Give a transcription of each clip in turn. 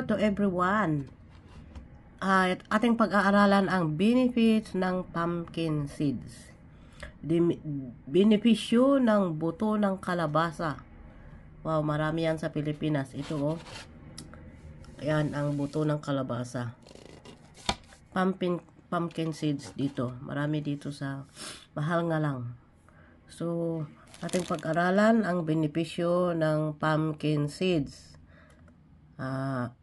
to everyone. At ating pag-aaralan ang benefits ng pumpkin seeds. Benepisyo ng buto ng kalabasa. Wow, marami yan sa Pilipinas. Ito oh. Ayan ang buto ng kalabasa. Pumpkin seeds dito. Marami dito sa mahal nga lang. So, ating pag-aralan ang benepisyo ng pumpkin seeds. Ang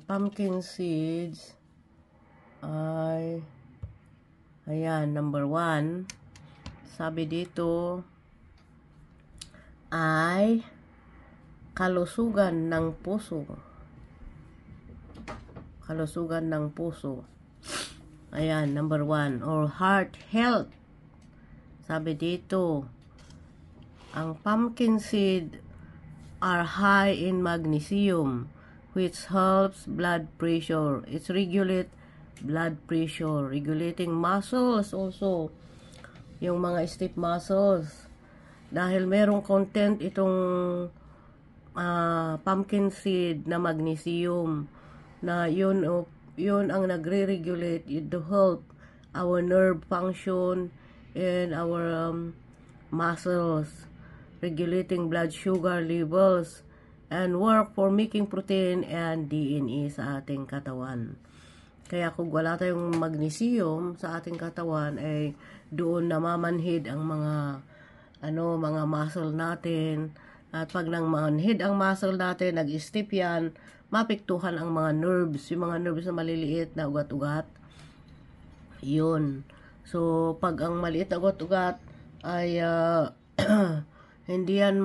pumpkin seeds ay ayan, number 1. Sabi dito ay kalusugan ng puso. Kalusugan ng puso. Ayan, number 1. Or heart health. Sabi dito, ang pumpkin seed are high in magnesium, which helps blood pressure. It's regulate blood pressure, regulating muscles also, yung mga stiff muscles. Dahil merong content itong pumpkin seed na magnesium, na yun ang nagre-regulate to help our nerve function and our muscles, regulating blood sugar levels, and work for making protein and DNA sa ating katawan. Kaya kung wala tayong magnesium sa ating katawan, ay doon namamanhid ang mga muscle natin. At pag nang manhid ang muscle natin, nag-stiff yan, mapiktuhan ang mga nerves, yung mga nerves na maliliit na ugat-ugat. Yun. So, pag ang maliit na ugat-ugat ay hindi yan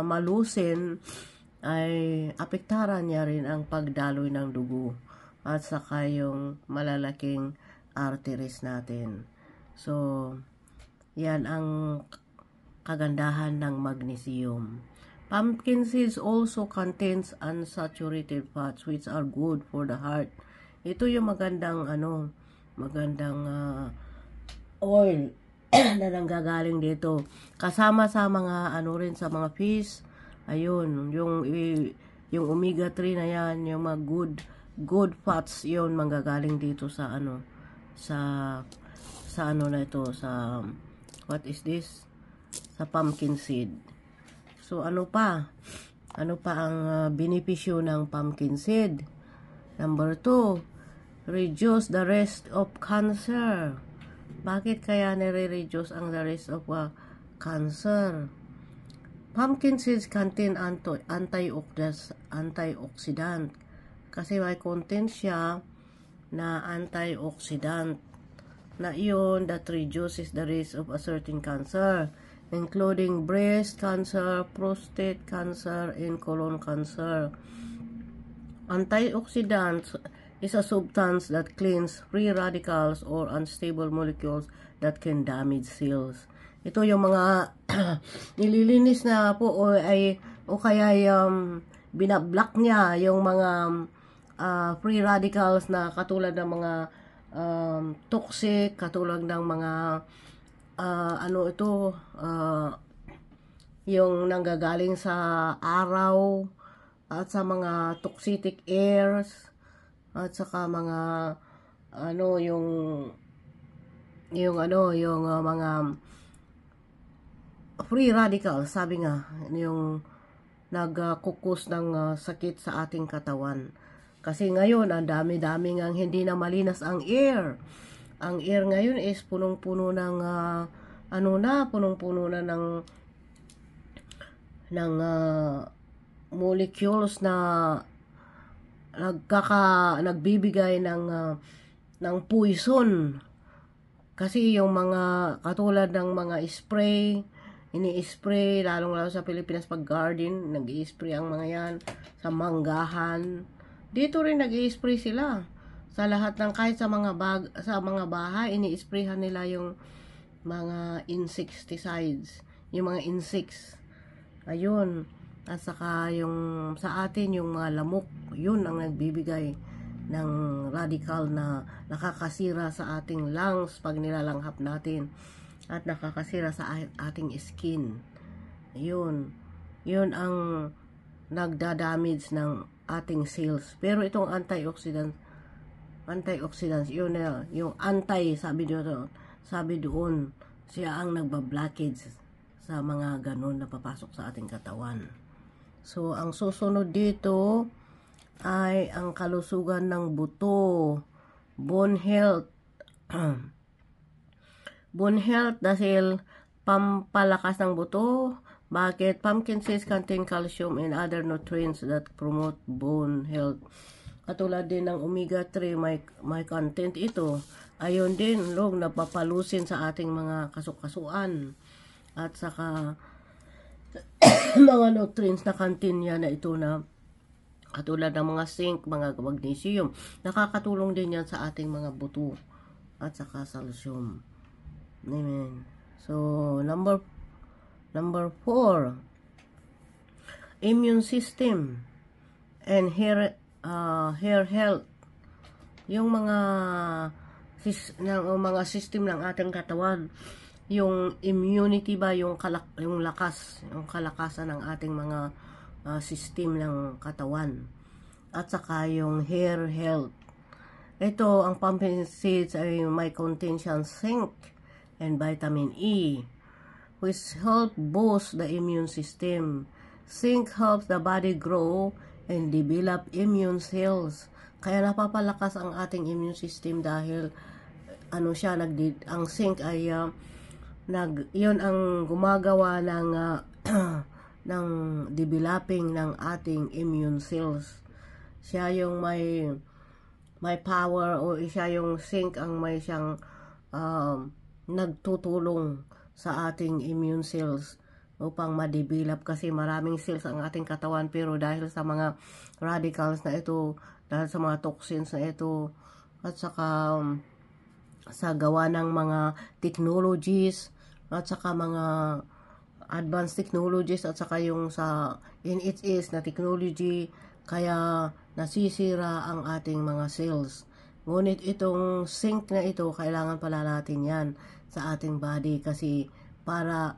malusin, ay apektaran niya rin ang pagdaloy ng dugo at saka yung malalaking arteries natin. So, yan ang kagandahan ng magnesium. Pumpkin seeds also contains unsaturated fats which are good for the heart. Ito yung magandang oil na nanggagaling dito. Kasama sa mga rin sa mga fish. Ayun, yung omega 3 na yan, yung mga good fats, yun manggagaling dito sa what is this? Sa pumpkin seed. So ano pa ang benepisyo ng pumpkin seed? Number 2, reduce the risk of cancer. Bakit kaya nire-reduce ang the risk of cancer? Pumpkin seeds contain antioxidant. Kasi may content siya na antioxidant na iyon that reduces the risk of a certain cancer, including breast cancer, prostate cancer, and colon cancer. Antioxidants is a substance that cleans free radicals or unstable molecules that can damage cells. Ito yung mga nililinis na po o kaya binablock niya yung mga free radicals na katulad ng mga toxic, katulad ng mga yung nanggagaling sa araw at sa mga toxic airs at saka mga mga free radicals, sabi nga, yung nagkukos ng sakit sa ating katawan. Kasi ngayon, ang dami-dami ngang hindi na malinas ang air. Ang air ngayon is punong-puno ng punong-puno na ng molecules na nagbibigay ng poison. Kasi yung mga katulad ng mga spray, ini-spray, lalong-lalo sa Pilipinas pag garden, nag-i-spray ang mga yan, sa manggahan. Dito rin nag-i-spray sila. Sa lahat ng, kahit sa mga bahay, ini-sprayhan nila yung mga insecticides, yung mga insects. Ayun. At saka yung sa atin, yung mga lamok, yun ang nagbibigay ng radical na nakakasira sa ating lungs pag nilalanghap natin. At nakakasira sa ating skin. Ayun. yun ang nagda-damage ng ating cells. Pero itong antioxidants, yun na, yung sabi doon, siya ang nagba-blockage sa mga ganun na papasok sa ating katawan. So, ang susunod dito ay ang kalusugan ng buto, bone health. Bone health dahil pampalakas ng buto. Bakit? Pumpkin seeds contain calcium and other nutrients that promote bone health. Katulad din ng omega-3, may content ito. Ayon din, napapalusin sa ating mga kasukasuan. At saka, mga nutrients na contain niya na ito na katulad ng mga zinc, mga magnesium. Nakakatulong din yan sa ating mga buto at saka calcium. Amen. So, number 4, immune system and hair health. Yung mga system ng ating katawan, yung immunity ba, yung kalakasan ng ating mga system ng katawan, at saka yung hair health. Ito, ang pumpkin seeds ay may contain zinc and vitamin E, which help boost the immune system. Zinc helps the body grow and develop immune cells. Kaya napapalakas ang ating immune system dahil ang zinc ay yun ang gumagawa ng ng developing ng ating immune cells. Siya yung may power, o siya yung zinc ang may siyang nagtutulong sa ating immune cells upang ma-develop, kasi maraming cells ang ating katawan, pero dahil sa mga radicals na ito, dahil sa mga toxins na ito, at saka sa gawa ng mga technologies, at saka mga advanced technologies, at saka yung sa NHS na technology, kaya nasisira ang ating mga cells. Ngunit itong zinc na ito, kailangan pala natin yan sa ating body, kasi para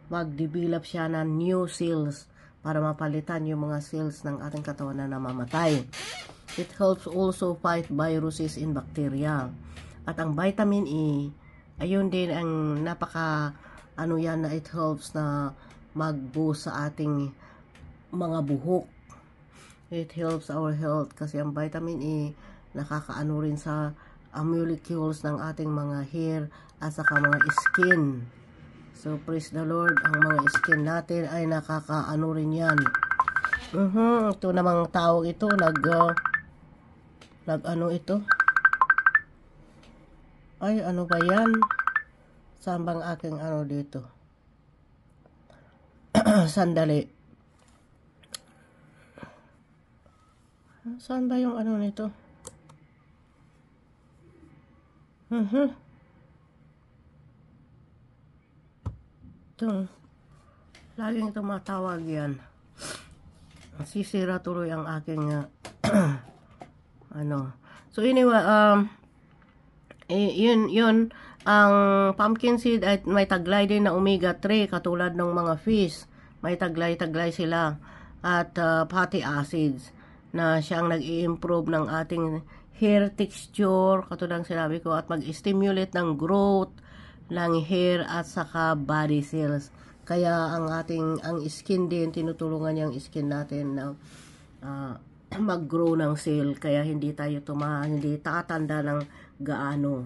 mag-develop siya ng new cells para mapalitan yung mga cells ng ating katawan na namamatay. It helps also fight viruses and bacteria. At ang vitamin E, ayun din ang yan na it helps na mag-boost sa ating mga buhok. It helps our health kasi ang vitamin E nakakaano rin sa molecules ng ating mga hair at saka mga skin. So, praise the Lord, ang mga skin natin ay nakakaano rin yan. Ito namang tawag ito, ito? Ay, ano ba yan? Saan bang aking dito? Sandali. Saan ba yung nito? Ito. Laging tumatawag yan. Sisira tuloy ang aking So anyway, yun ang pumpkin seed ay may taglay din na omega-3 katulad ng mga fish. May taglay sila at fatty acids na siyang nag-i-improve ng ating hair texture, katulad ng sinabi ko, at mag-stimulate ng growth ng hair at saka body cells. Kaya ang skin din, tinutulungan yung skin natin na mag-grow ng cell, kaya hindi tatanda ng gaano.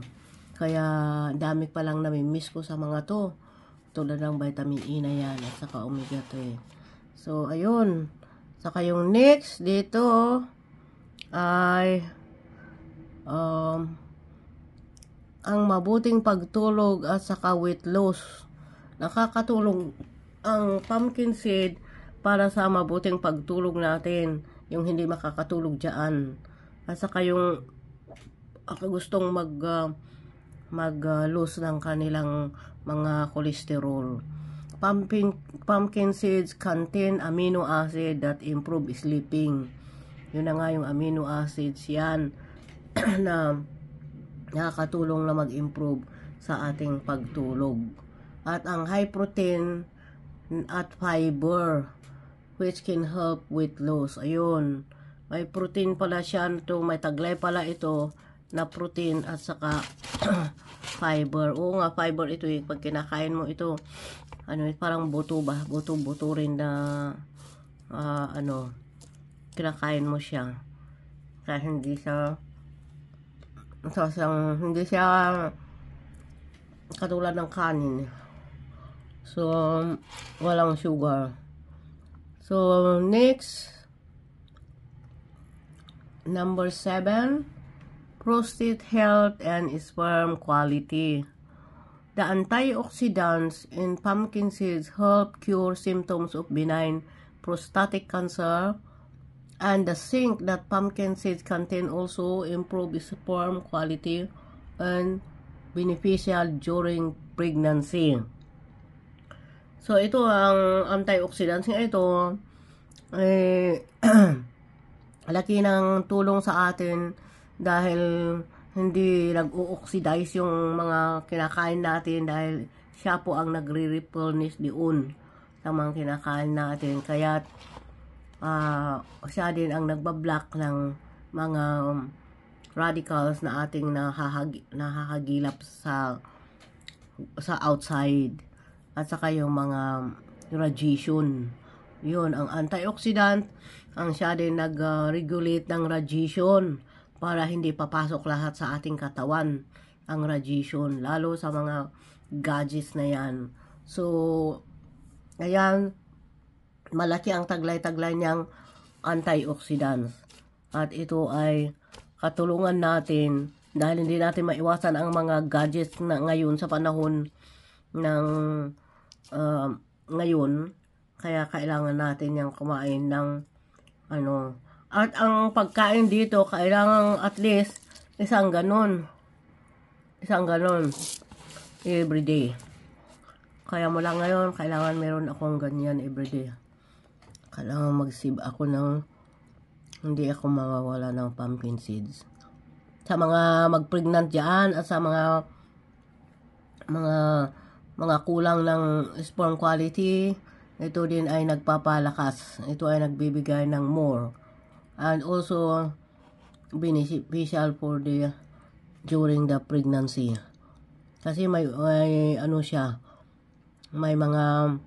Kaya dami pa lang nami-miss ko sa mga to, tulad ng vitamin E na yan at saka omega-3. So ayun, saka yung next dito ay ang mabuting pagtulog at saka weight loss. Nakakatulong ang pumpkin seed para sa mabuting pagtulog natin, yung hindi makakatulog dyan. At saka yung gustong mag-lose ng kanilang mga cholesterol. Pumpkin seeds contain amino acid that improve sleeping. Yun na nga yung amino acids yan na nakakatulong na mag-improve sa ating pagtulog. At ang high protein at fiber, which can help weight loss. Ayun. May protein pala siya ito. May taglay pala ito na protein at saka fiber. Oo nga, fiber ito eh. Pag kinakain mo ito, ano, parang buto ba? Buto-buto rin na ano, kinakain mo siya. Kaya hindi siya hindi siya katulad ng kanin. So, walang sugar. So, next, number 7, prostate health and sperm quality. The antioxidants in pumpkin seeds help cure symptoms of benign prostatic cancer, and the zinc that pumpkin seeds contain also improve sperm quality and beneficial during pregnancy. So, ito ang antioxidants nga ito, laki ng tulong sa atin dahil hindi nag-o-oxidize yung mga kinakain natin dahil siya po ang nagre-replenish doon sa mga kinakain natin. Kaya siya din ang nagbablock ng mga radicals na ating nahahagilap sa outside. At saka yung mga radiation. Yun, ang antioxidant, ang siya din nag-regulate ng radiation para hindi papasok lahat sa ating katawan ang radiation, lalo sa mga gadgets na yan. So, ayan, malaki ang taglay-taglay niyang antioxidants. At ito ay katulungan natin dahil hindi natin maiwasan ang mga gadgets na ngayon sa panahon ng ngayon, kaya kailangan natin yung kumain ng ano. At ang pagkain dito, kailangan at least isang ganon everyday. Kaya mula ngayon, kailangan meron akong ganyan everyday. Kailangan mag-save ako ng hindi ako mawawala ng pumpkin seeds. Sa mga mag-pregnant dyan at sa mga kulang ng sperm quality, ito din ay nagpapalakas. Ito ay nagbibigay ng more. And also, beneficial for the during the pregnancy. Kasi may ano siya, may mga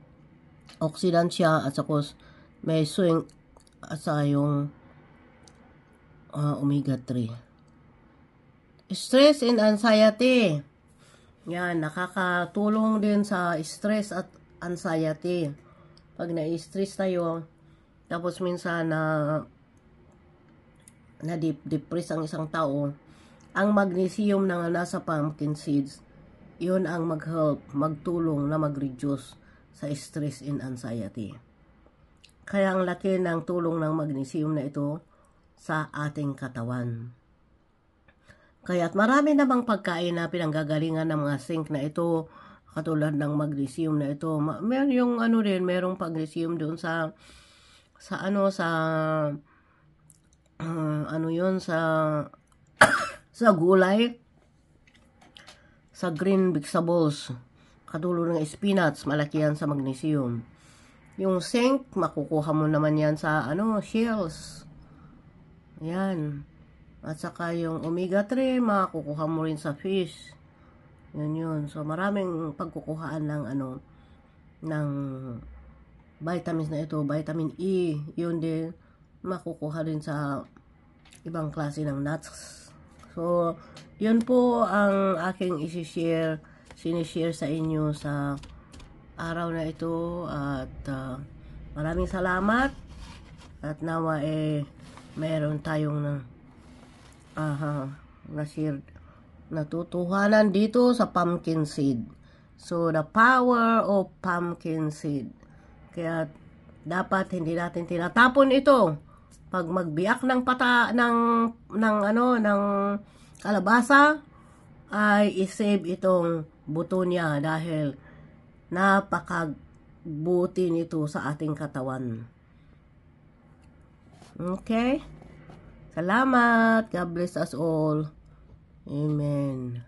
oxidant siya at saka may zinc at saka yung omega-3. Stress and anxiety. Yan, nakakatulong din sa stress at anxiety. Pag na-stress tayo, tapos minsan na-depress ang isang tao, ang magnesium na nasa pumpkin seeds, yun ang mag-help, magtulong na mag-reduce sa stress and anxiety. Kaya ang laki ng tulong ng magnesium na ito sa ating katawan. Kaya't marami namang pagkain na pinanggagalingan ng mga zinc na ito, katulad ng magnesium na ito. Meron yung ano rin, merong magnesium doon sa gulay, sa green vegetables, katulad ng spinach, malaki yan sa magnesium. Yung zinc, makukuha mo naman yan sa shells. Yan. At saka yung omega-3, makukuha mo rin sa fish. Yun. So, maraming pagkukuhaan ng ng vitamins na ito. Vitamin E, yun din, makukuha rin sa ibang klase ng nuts. So, yun po ang aking sinishare sa inyo sa araw na ito. At maraming salamat. At nawa mayroon tayong na-share natutuhanan dito sa pumpkin seed. So, the power of pumpkin seed. Kaya, dapat hindi natin tinatapon ito. Pag magbiyak ng ng kalabasa, ay isave itong buto niya dahil napakabuti nito sa ating katawan. Okay? Salamat. God bless us all. Amen.